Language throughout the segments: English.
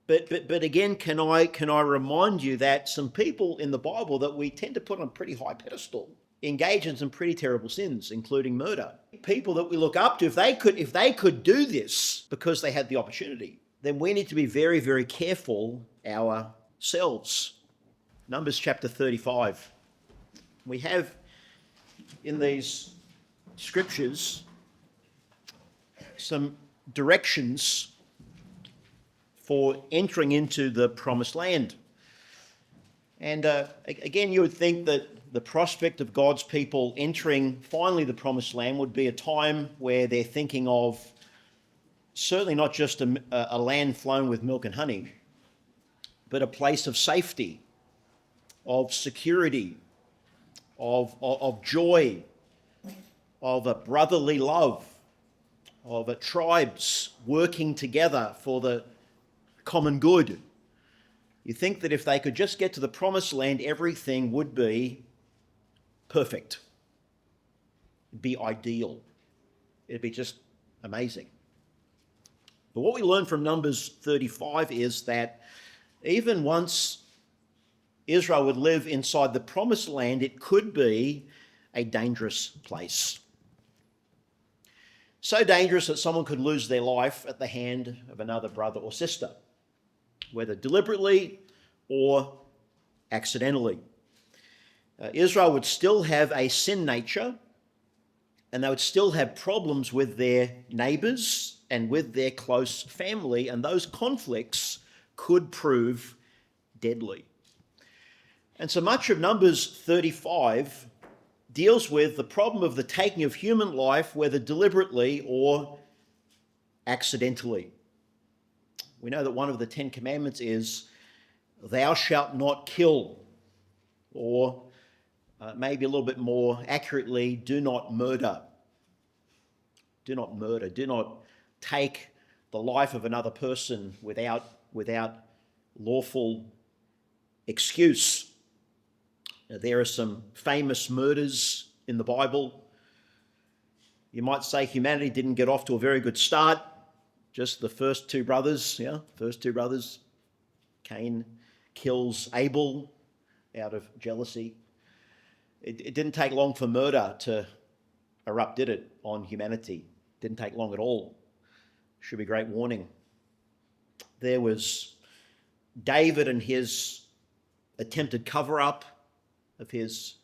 But again, can I remind you that some people in the Bible that we tend to put on a pretty high pedestal engage in some pretty terrible sins, including murder. People that we look up to, if they could do this because they had the opportunity, then we need to be very, very careful ourselves. Numbers chapter 35. We have in these scriptures some directions for entering into the promised land. And again, you would think that the prospect of God's people entering finally the promised land would be a time where they're thinking of certainly not just a land flowing with milk and honey, but a place of safety, of security, of joy, of a brotherly love, of a tribes working together for the common good. You think that if they could just get to the promised land, everything would be perfect. It'd be ideal. It'd be just amazing. But what we learn from Numbers 35 is that even once Israel would live inside the promised land, it could be a dangerous place. So dangerous that someone could lose their life at the hand of another brother or sister, whether deliberately or accidentally. Israel would still have a sin nature, and they would still have problems with their neighbours and with their close family, and those conflicts could prove deadly. And so much of Numbers 35 deals with the problem of the taking of human life, whether deliberately or accidentally. We know that one of the 10 Commandments is, "Thou shalt not kill," or maybe a little bit more accurately, "Do not murder." Do not murder. Do not take the life of another person without lawful excuse. Now, there are some famous murders in the Bible. You might say humanity didn't get off to a very good start. Just the first two brothers. Cain kills Abel out of jealousy. It didn't take long for murder to erupt, did it, on humanity? Didn't take long at all. Should be great warning. There was David and his attempted cover-up of his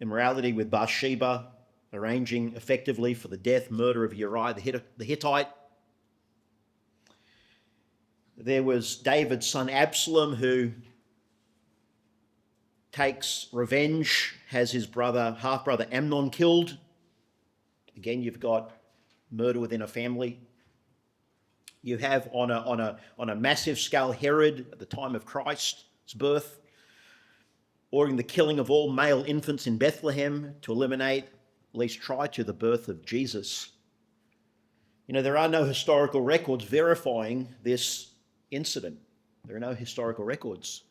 immorality with Bathsheba, arranging effectively for the death, murder of Uriah the Hittite. There was David's son Absalom, who takes revenge, has his half-brother Amnon killed. Again, you've got murder within a family. You have on a massive scale Herod at the time of Christ's birth, ordering the killing of all male infants in Bethlehem to eliminate, at least try to, the birth of Jesus. You know, there are no historical records verifying this incident. There are no historical records.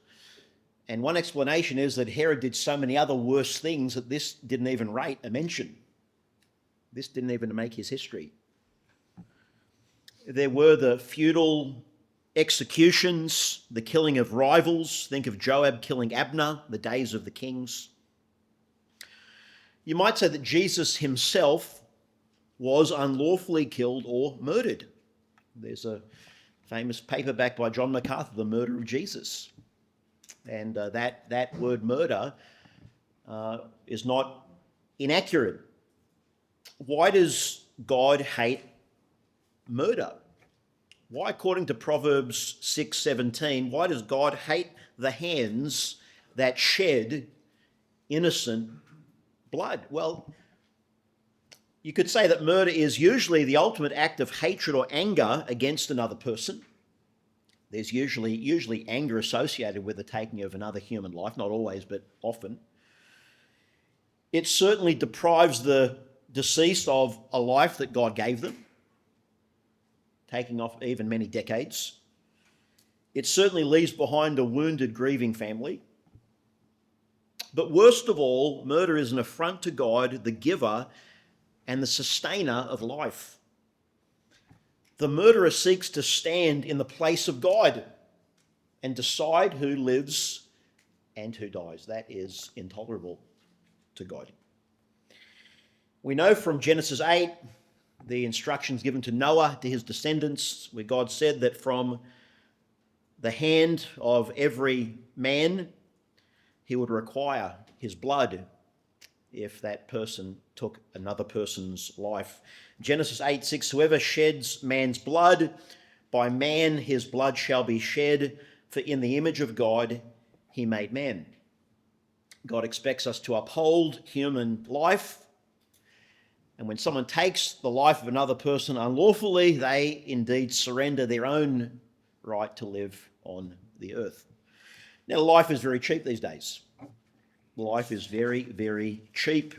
And one explanation is that Herod did so many other worse things that this didn't even rate a mention. This didn't even make his history. There were the feudal executions, the killing of rivals. Think of Joab killing Abner, the days of the kings. You might say that Jesus himself was unlawfully killed or murdered. There's a famous paperback by John MacArthur, The Murder of Jesus. And that word murder is not inaccurate. Why does God hate murder? Why, according to Proverbs 6:17, why does God hate the hands that shed innocent blood? Well, you could say that murder is usually the ultimate act of hatred or anger against another person. There's usually anger associated with the taking of another human life, not always, but often. It certainly deprives the deceased of a life that God gave them, taking off even many decades. It certainly leaves behind a wounded, grieving family. But worst of all, murder is an affront to God, the giver and the sustainer of life. The murderer seeks to stand in the place of God, and decide who lives and who dies. That is intolerable to God. We know from Genesis 8, the instructions given to Noah, to his descendants, where God said that from the hand of every man, he would require his blood if that person took another person's life. Genesis 8:6, whoever sheds man's blood, by man his blood shall be shed, for in the image of God he made man. God expects us to uphold human life, and when someone takes the life of another person unlawfully, they indeed surrender their own right to live on the earth. Now, life is very cheap these days. Life is very, very cheap.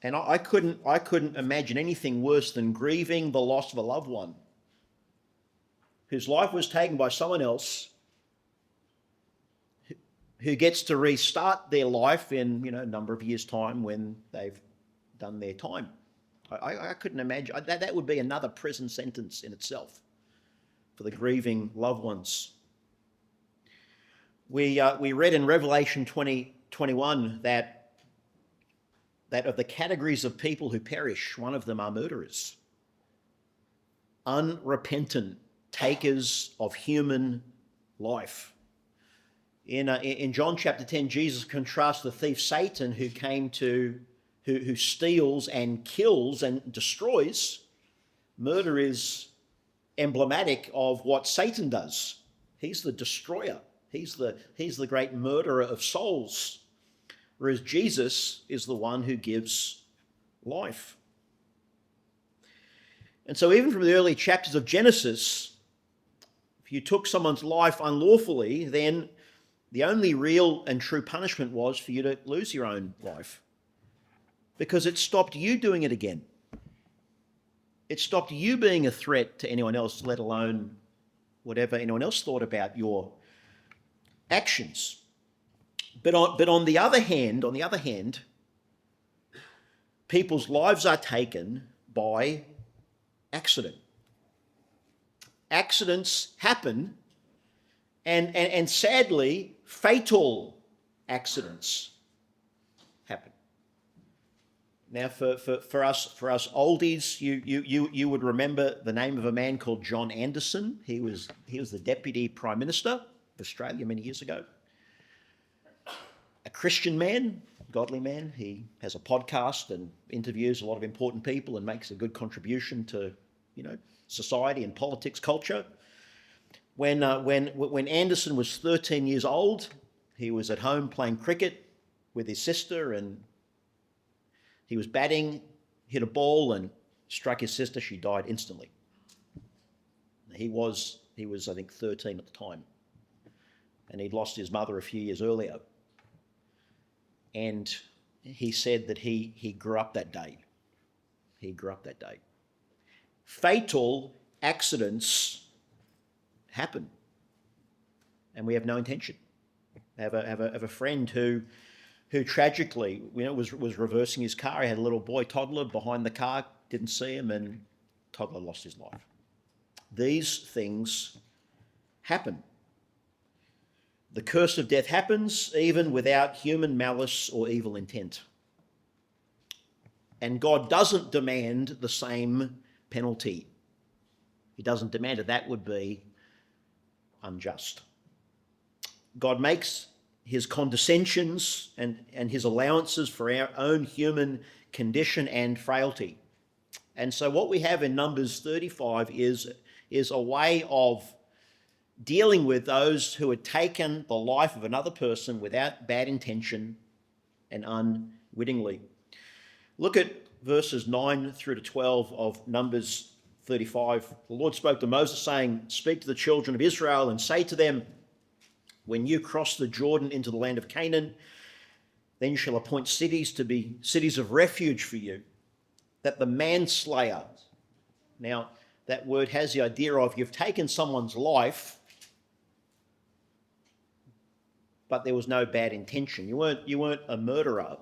And I couldn't imagine anything worse than grieving the loss of a loved one whose life was taken by someone else, who gets to restart their life in a number of years' time when they've done their time. I couldn't imagine. That would be another prison sentence in itself for the grieving loved ones. We read in Revelation 20:21 that of the categories of people who perish, one of them are murderers, unrepentant takers of human life. In John chapter 10, Jesus contrasts the thief Satan, who steals and kills and destroys. Murder is emblematic of what Satan does. He's the destroyer. He's the great murderer of souls, whereas Jesus is the one who gives life. And so even from the early chapters of Genesis, if you took someone's life unlawfully, then the only real and true punishment was for you to lose your own life, because it stopped you doing it again. It stopped you being a threat to anyone else, let alone whatever anyone else thought about your actions. But on the other hand, people's lives are taken by accident. Accidents happen, and sadly, fatal accidents happen. Now, for us oldies, you would remember the name of a man called John Anderson. He was the Deputy Prime Minister of Australia many years ago. A Christian man, godly man. He has a podcast and interviews a lot of important people and makes a good contribution to, society and politics, culture. When Anderson was 13 years old, he was at home playing cricket with his sister, and he was batting, hit a ball and struck his sister. She died instantly. He was I think 13 at the time, and he'd lost his mother a few years earlier. And he said that he grew up that day. He grew up that day. Fatal accidents happen, and we have no intention. I have a friend who tragically, was reversing his car. He had a little boy, toddler, behind the car, didn't see him, and toddler lost his life. These things happen. The curse of death happens even without human malice or evil intent. And God doesn't demand the same penalty. He doesn't demand it. That would be unjust. God makes his condescensions and his allowances for our own human condition and frailty. And so what we have in Numbers 35 is a way of dealing with those who had taken the life of another person without bad intention and unwittingly. Look at verses 9 through to 12 of Numbers 35. The Lord spoke to Moses, saying, "Speak to the children of Israel and say to them, when you cross the Jordan into the land of Canaan, then you shall appoint cities to be cities of refuge for you, that the manslayer," now that word has the idea of you've taken someone's life, but there was no bad intention. You weren't a murderer,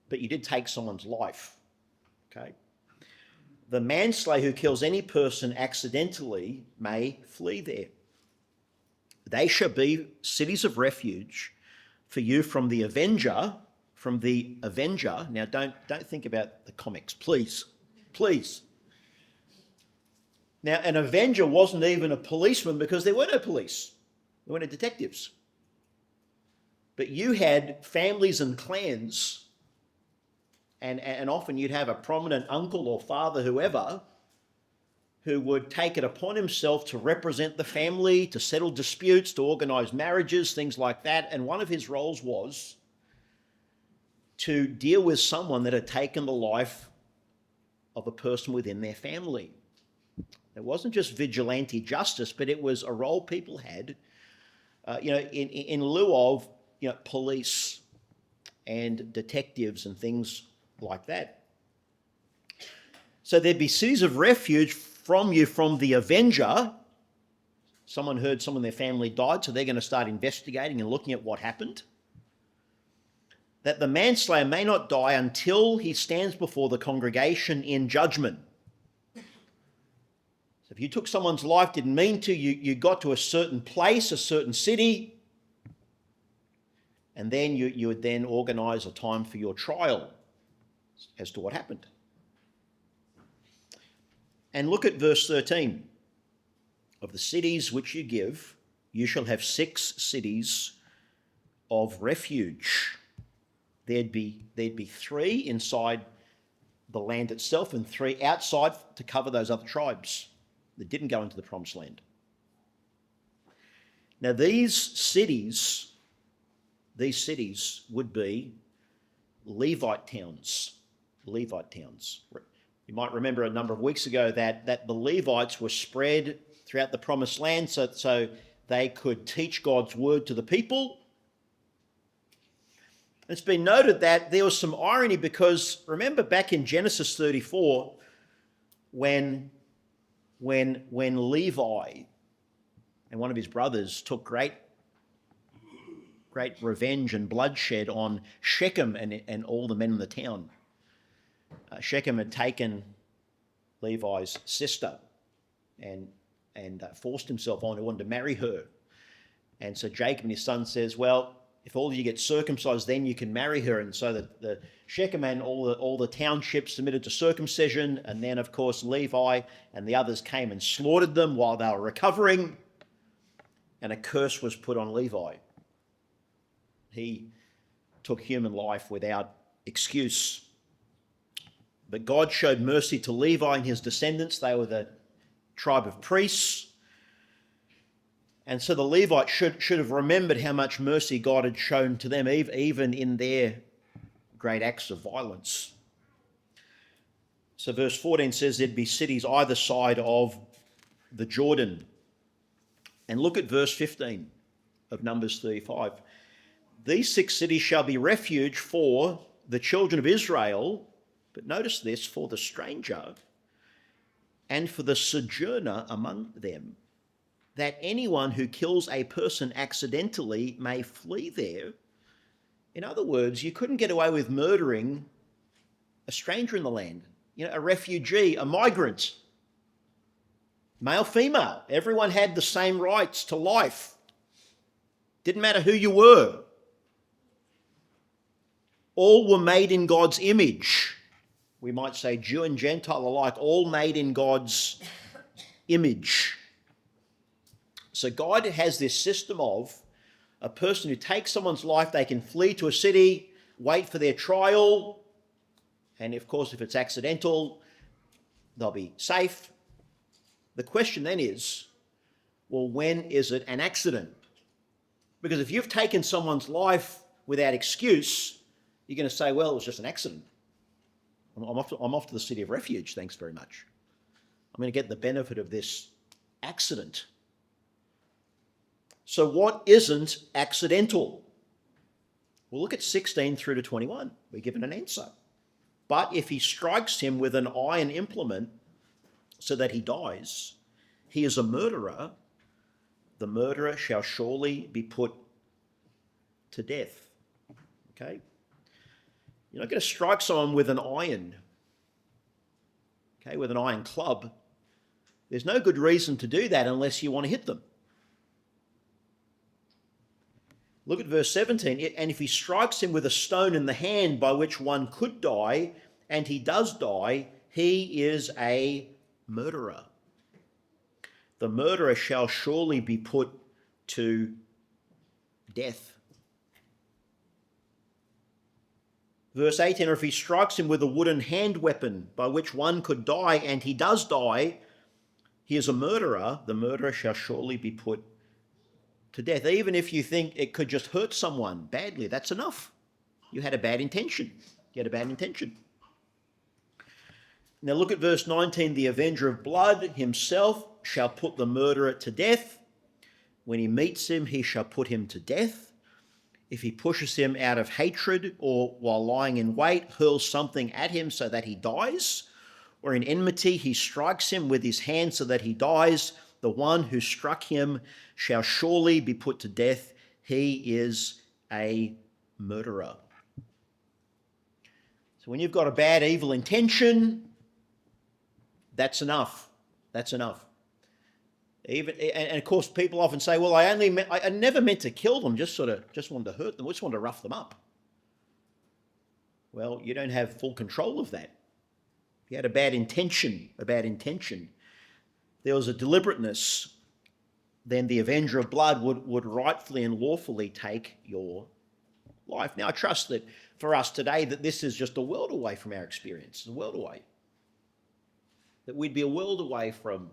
but you did take someone's life. Okay? "The manslayer who kills any person accidentally may flee there. They shall be cities of refuge for you from the avenger. Now don't think about the comics, please. Please. Now, an avenger wasn't even a policeman because there were no police. There were no detectives. But you had families and clans, and often you'd have a prominent uncle or father, whoever, who would take it upon himself to represent the family, to settle disputes, to organise marriages, things like that. And one of his roles was to deal with someone that had taken the life of a person within their family. It wasn't just vigilante justice, but it was a role people had, in lieu of police and detectives and things like that. So there'd be cities of refuge from you from the avenger. Someone heard someone in their family died, so they're going to start investigating and looking at what happened. That the manslayer may not die until he stands before the congregation in judgment. So if you took someone's life, didn't mean to, you got to a certain place, a certain city, and then you would then organise a time for your trial as to what happened. And look at verse 13. Of the cities which you give, you shall have 6 cities of refuge. There'd be 3 inside the land itself and 3 outside to cover those other tribes that didn't go into the promised land. Now these cities would be Levite towns. You might remember a number of weeks ago that the Levites were spread throughout the promised land so they could teach God's word to the people. It's been noted that there was some irony because remember back in Genesis 34 when Levi and one of his brothers took great revenge and bloodshed on Shechem and all the men in the town. Shechem had taken Levi's sister and forced himself on. He wanted to marry her. And so Jacob and his son says, well, if all of you get circumcised, then you can marry her. And so the Shechem and all the townships submitted to circumcision. And then, of course, Levi and the others came and slaughtered them while they were recovering. And a curse was put on Levi. He took human life without excuse. But God showed mercy to Levi and his descendants. They were the tribe of priests. And so the Levites should have remembered how much mercy God had shown to them, even in their great acts of violence. So verse 14 says there'd be cities either side of the Jordan. And look at verse 15 of Numbers 35. These 6 cities shall be refuge for the children of Israel, but notice this, for the stranger and for the sojourner among them, that anyone who kills a person accidentally may flee there. In other words, you couldn't get away with murdering a stranger in the land, a refugee, a migrant, male, female. Everyone had the same rights to life. Didn't matter who you were. All were made in God's image. We might say Jew and Gentile alike, all made in God's image. So God has this system of a person who takes someone's life, they can flee to a city, wait for their trial, and of course if it's accidental, they'll be safe. The question then is, well, when is it an accident? Because if you've taken someone's life without excuse, you're going to say, well, it was just an accident. I'm off to the city of refuge, thanks very much. I'm going to get the benefit of this accident. So what isn't accidental? Well, look at 16 through to 21. We're given an answer. But if he strikes him with an iron implement so that he dies, he is a murderer. The murderer shall surely be put to death. Okay? You're not going to strike someone with an iron, with an iron club. There's no good reason to do that unless you want to hit them. Look at verse 17. And if he strikes him with a stone in the hand by which one could die, and he does die, he is a murderer. The murderer shall surely be put to death. Verse 18, or if he strikes him with a wooden hand weapon by which one could die, and he does die, he is a murderer. The murderer shall surely be put to death. Even if you think it could just hurt someone badly, that's enough. You had a bad intention. You had a bad intention. Now look at verse 19. The avenger of blood himself shall put the murderer to death. When he meets him, he shall put him to death. If he pushes him out of hatred or while lying in wait, hurls something at him so that he dies, or in enmity he strikes him with his hand so that he dies, the one who struck him shall surely be put to death. He is a murderer. So when you've got a bad, evil intention, that's enough. That's enough. And of course, people often say, "Well, I never meant to kill them. Just wanted to hurt them. Just wanted to rough them up." Well, you don't have full control of that. If you had a bad intention, there was a deliberateness, then the avenger of blood would rightfully and lawfully take your life. Now, I trust that for us today, that this is just a world away from our experience. It's a world away. That we'd be a world away from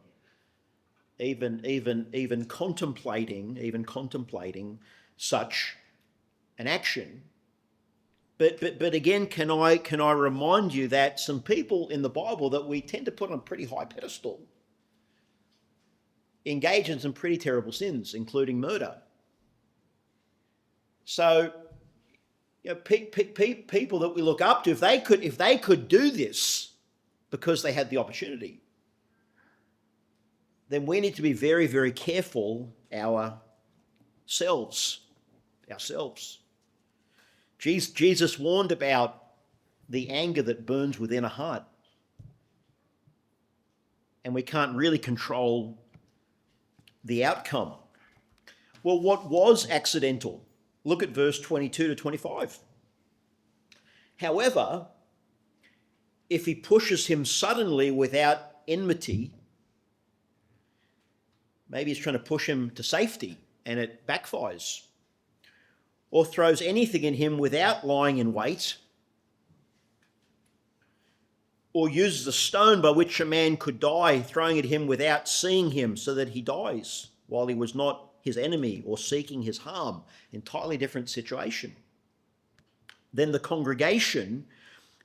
even contemplating such an action. But again, can I remind you that some people in the Bible that we tend to put on a pretty high pedestal engage in some pretty terrible sins, including murder. So, you know, people that we look up to, if they could do this because they had the opportunity, then we need to be very, very careful ourselves. Jesus warned about the anger that burns within a heart. And we can't really control the outcome. Well, what was accidental? Look at verse 22 to 25. However, if he pushes him suddenly without enmity, maybe he's trying to push him to safety and it backfires, or throws anything in him without lying in wait, or uses a stone by which a man could die, throwing at him without seeing him so that he dies while he was not his enemy or seeking his harm. Entirely different situation. Then the congregation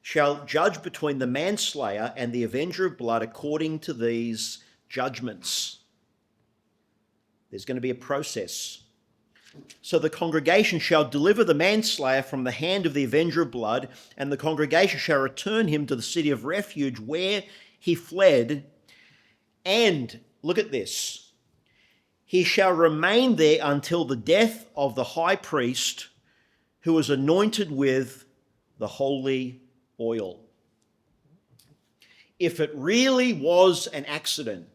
shall judge between the manslayer and the avenger of blood according to these judgments. There's going to be a process. So the congregation shall deliver the manslayer from the hand of the avenger of blood, and the congregation shall return him to the city of refuge where he fled. And, look at this, he shall remain there until the death of the high priest who was anointed with the holy oil. If it really was an accident,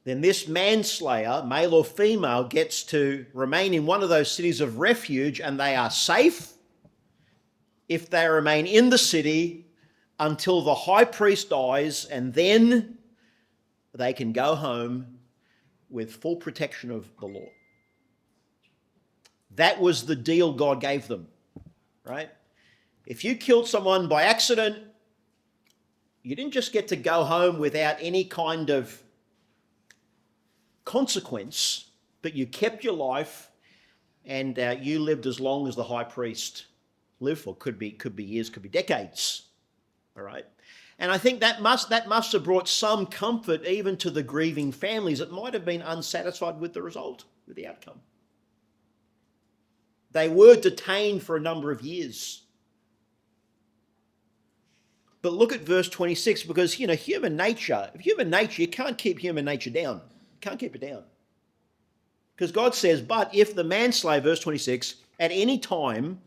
then this manslayer, male or female, gets to remain in one of those cities of refuge, and they are safe if they remain in the city until the high priest dies, and then they can go home with full protection of the law. That was the deal God gave them, right? If you killed someone by accident, you didn't just get to go home without any kind of consequence, but you kept your life, and you lived as long as the high priest lived for. Could be years, could be decades. All right, and I think that must have brought some comfort even to the grieving families that might have been unsatisfied with the result, with the outcome. They were detained for a number of years. But look at verse 26, because human nature, you can't keep human nature down. Can't keep it down. Because God says, but if the manslayer, verse 26, at any time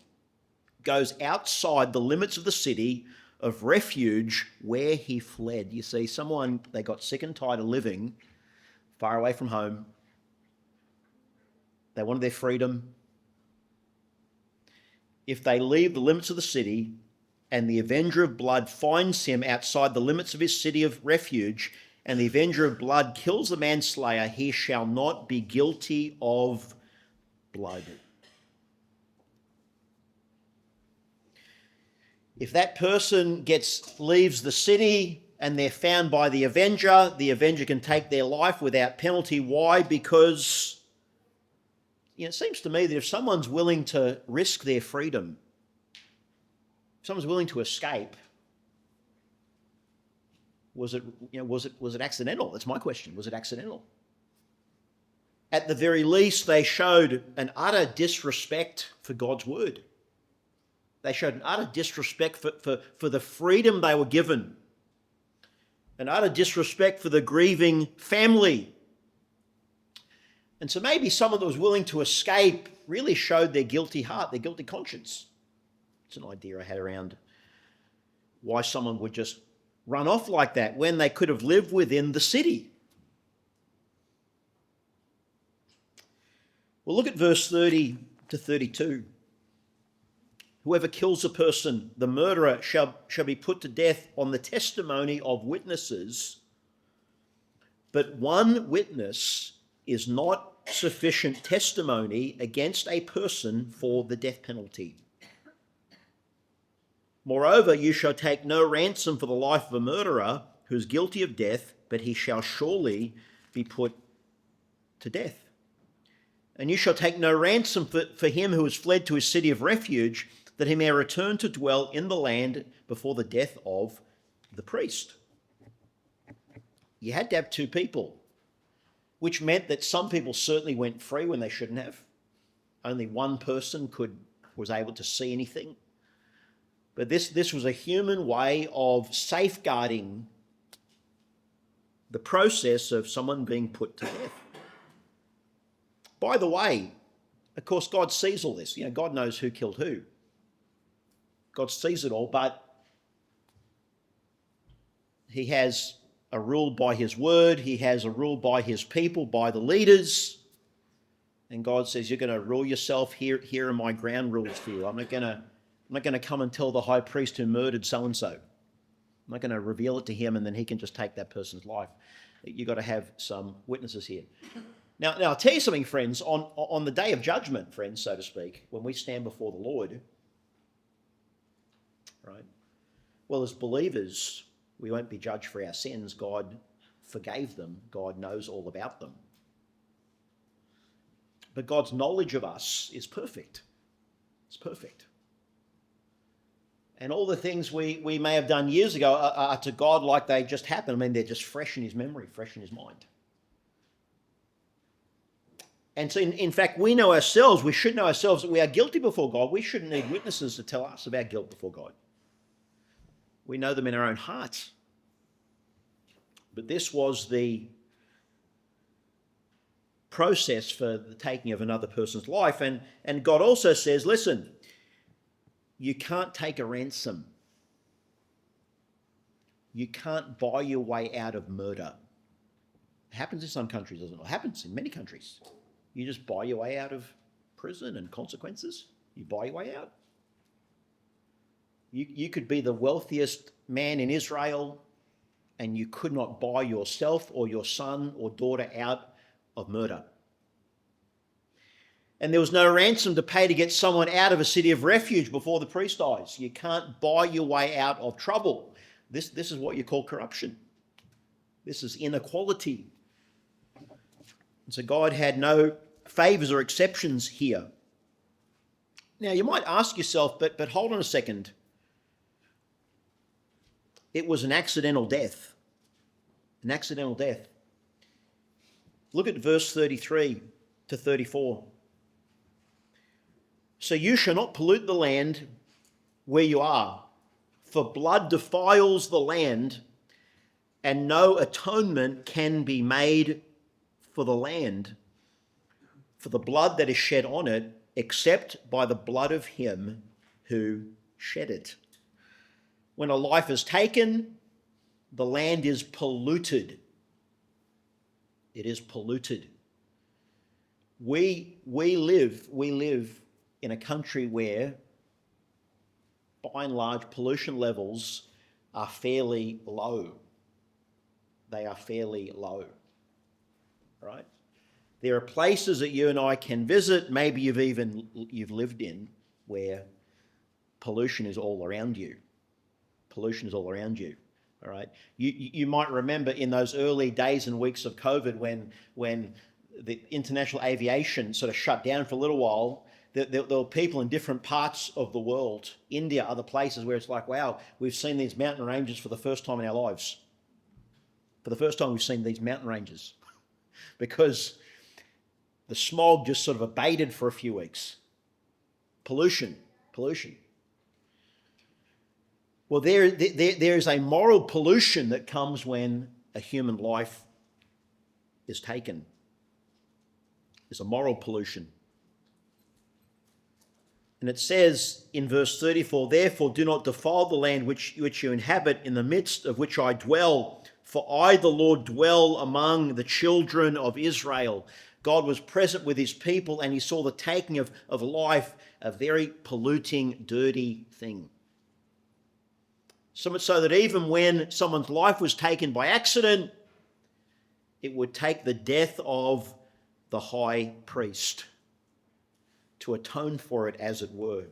goes outside the limits of the city of refuge where he fled. You see, they got sick and tired of living far away from home. They wanted their freedom. If they leave the limits of the city and the avenger of blood finds him outside the limits of his city of refuge, and the avenger of blood kills the manslayer, he shall not be guilty of blood. If that person leaves the city and they're found by the avenger can take their life without penalty. Why? Because it seems to me that if someone's willing to risk their freedom, if someone's willing to escape, was it accidental? That's my question. Was it accidental? At the very least, they showed an utter disrespect for God's word. They showed an utter disrespect for the freedom they were given, an utter disrespect for the grieving family. And so maybe someone that was willing to escape really showed their guilty heart, their guilty conscience. It's an idea I had around why someone would just run off like that when they could have lived within the city. Well, look at verse 30 to 32. Whoever kills a person, the murderer, shall be put to death on the testimony of witnesses. But one witness is not sufficient testimony against a person for the death penalty. Moreover, you shall take no ransom for the life of a murderer who is guilty of death, but he shall surely be put to death. And you shall take no ransom for him who has fled to his city of refuge, that he may return to dwell in the land before the death of the priest. You had to have two people, which meant that some people certainly went free when they shouldn't have. Only one person was able to see anything. But this was a human way of safeguarding the process of someone being put to death. By the way, of course, God sees all this. God knows who killed who. God sees it all, but he has a rule by his word. He has a rule by his people, by the leaders. And God says, you're going to rule yourself. Here are my ground rules for you. I'm not going to come and tell the high priest who murdered so-and-so. I'm not going to reveal it to him and then he can just take that person's life. You've got to have some witnesses here. Now I'll tell you something, friends. On the day of judgment, friends, so to speak, when we stand before the Lord, right? Well, as believers, we won't be judged for our sins. God forgave them. God knows all about them. But God's knowledge of us is perfect. It's perfect. And all the things we may have done years ago are to God like they just happened. I mean, they're just fresh in his memory, fresh in his mind. And so, in fact, we should know ourselves that we are guilty before God. We shouldn't need witnesses to tell us of our guilt before God. We know them in our own hearts. But this was the process for the taking of another person's life. And God also says, listen, you can't take a ransom. You can't buy your way out of murder. It happens in some countries, doesn't it? It happens in many countries. You just buy your way out of prison and consequences. You buy your way out. You could be the wealthiest man in Israel and you could not buy yourself or your son or daughter out of murder. And there was no ransom to pay to get someone out of a city of refuge before the priest dies. You can't buy your way out of trouble. This is what you call corruption. This is inequality. And so God had no favours or exceptions here. Now you might ask yourself, but hold on a second. It was an accidental death. An accidental death. Look at verse 33 to 34. So you shall not pollute the land where you are, for blood defiles the land, and no atonement can be made for the land, for the blood that is shed on it, except by the blood of him who shed it. When a life is taken, the land is polluted. It is polluted. We live in a country where, by and large, pollution levels are fairly low. They are fairly low, right? There are places that you and I can visit, maybe you've lived in, where pollution is all around you. Pollution is all around you, all right? You might remember in those early days and weeks of COVID when the international aviation sort of shut down for a little while, there were people in different parts of the world, India, other places, where it's like, wow, we've seen these mountain ranges for the first time in our lives. For the first time we've seen these mountain ranges because the smog just sort of abated for a few weeks. Pollution. Well, there is a moral pollution that comes when a human life is taken. There's a moral pollution. And it says in verse 34, therefore do not defile the land which you inhabit, in the midst of which I dwell, for I, the Lord, dwell among the children of Israel. God was present with his people and he saw the taking of life, a very polluting, dirty thing. So much so that even when someone's life was taken by accident, it would take the death of the high priest to atone for it, as it were.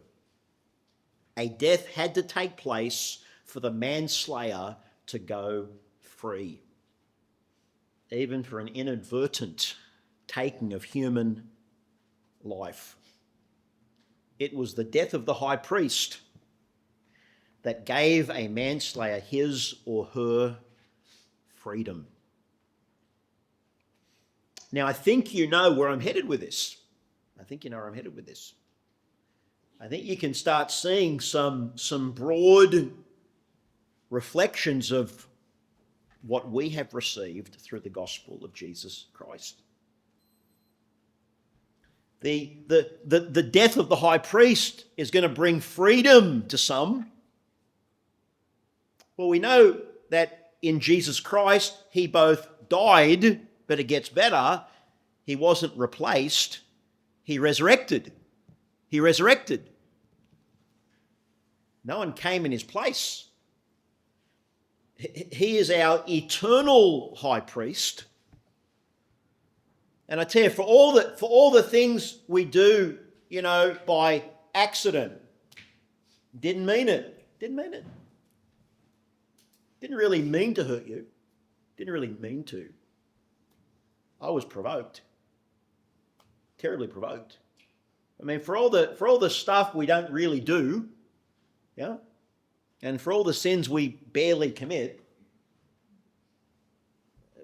A death had to take place for the manslayer to go free, even for an inadvertent taking of human life. It was the death of the high priest that gave a manslayer his or her freedom. Now, I think you know where I'm headed with this. I think you can start seeing some broad reflections of what we have received through the gospel of Jesus Christ. The death of the high priest is going to bring freedom to some. Well, we know that in Jesus Christ, he both died, but it gets better. He wasn't replaced. He resurrected. No one came in his place. He is our eternal high priest. And I tell you, for all the things we do, by accident, didn't mean it. Didn't really mean to hurt you. Didn't really mean to. I was provoked. Terribly provoked. I mean, for all the stuff we don't really do, yeah, and for all the sins we barely commit,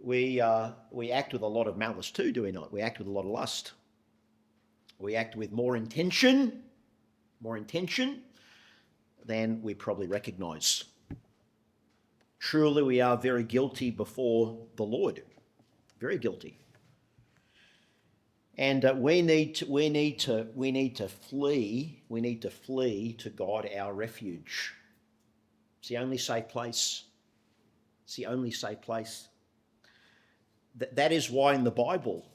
we act with a lot of malice too, do we not? We act with a lot of lust. We act with more intention than we probably recognise. Truly, we are very guilty before the Lord. Very guilty. And we need to flee to God, our refuge. It's the only safe place. That is why in the Bible,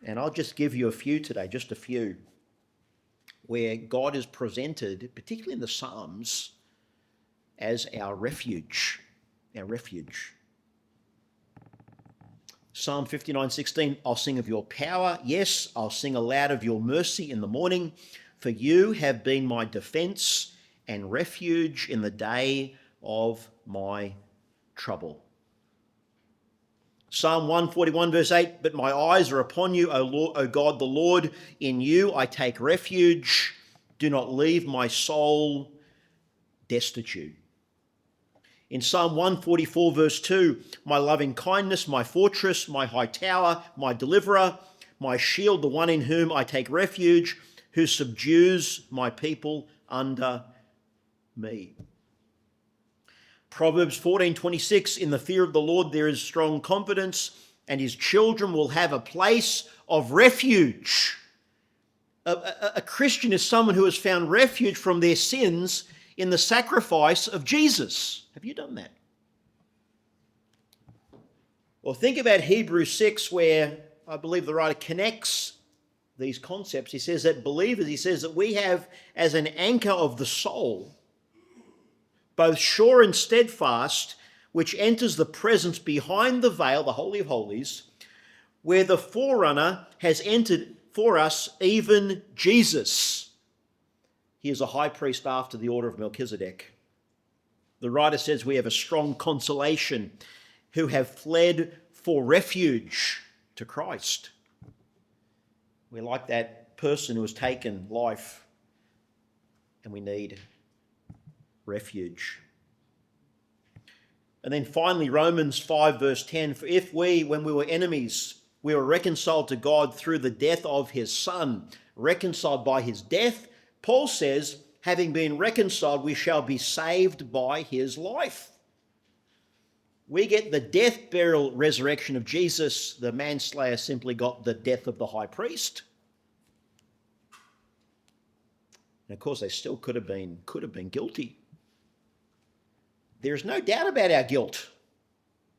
and I'll just give you a few today, just a few, where God is presented, particularly in the Psalms, as our refuge. Psalm 59:16, I'll sing of your power. Yes, I'll sing aloud of your mercy in the morning, for you have been my defence and refuge in the day of my trouble. Psalm 141 verse 8, but my eyes are upon you, O God the Lord. In you I take refuge. Do not leave my soul destitute. In Psalm 144 verse 2, my loving kindness, my fortress, my high tower, my deliverer, my shield, the one in whom I take refuge, who subdues my people under me. Proverbs 14:26, in the fear of the Lord there is strong confidence, and his children will have a place of refuge. A Christian is someone who has found refuge from their sins in the sacrifice of Jesus. Have you done that? Well, think about Hebrews 6, where I believe the writer connects these concepts. He says that believers, he says that we have as an anchor of the soul, both sure and steadfast, which enters the presence behind the veil, the Holy of Holies, where the forerunner has entered for us, even Jesus. He is a high priest after the order of Melchizedek. The writer says we have a strong consolation who have fled for refuge to Christ. We're like that person who has taken life and we need refuge. And then finally, Romans 5 verse 10, for if we, when we were enemies, we were reconciled to God through the death of his Son, reconciled by his death, Paul says, having been reconciled, we shall be saved by his life. We get the death, burial, resurrection of Jesus. The manslayer simply got the death of the high priest. And of course, they still could have been guilty. There's no doubt about our guilt.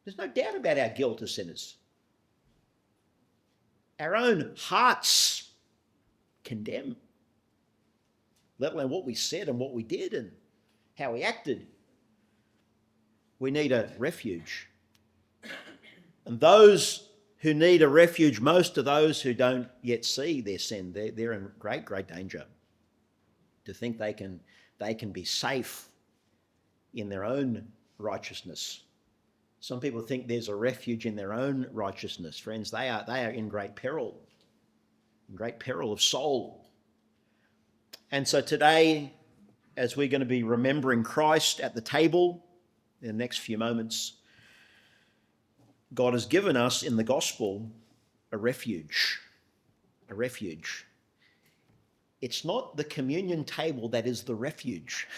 There's no doubt about our guilt as sinners. Our own hearts condemn, let alone what we said and what we did and how we acted. We need a refuge. And those who need a refuge, most of those who don't yet see their sin, they're in great, great danger. To think they can be safe in their own righteousness. Some people think there's a refuge in their own righteousness. Friends, they are in great peril of soul. And so today, as we're going to be remembering Christ at the table in the next few moments, God has given us in the gospel a refuge. A refuge. It's not the communion table that is the refuge.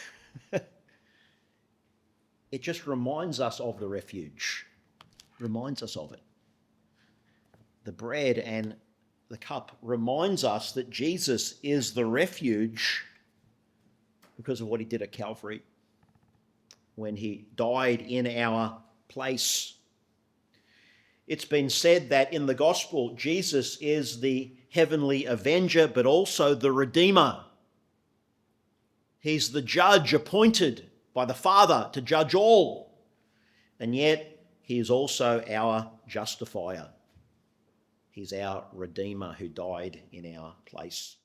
It just reminds us of the refuge. Reminds us of it. The bread and the cup reminds us that Jesus is the refuge because of what he did at Calvary when he died in our place. It's been said that in the gospel, Jesus is the heavenly avenger, but also the redeemer. He's the judge appointed by the Father to judge all. And yet, he is also our justifier. He's our redeemer who died in our place.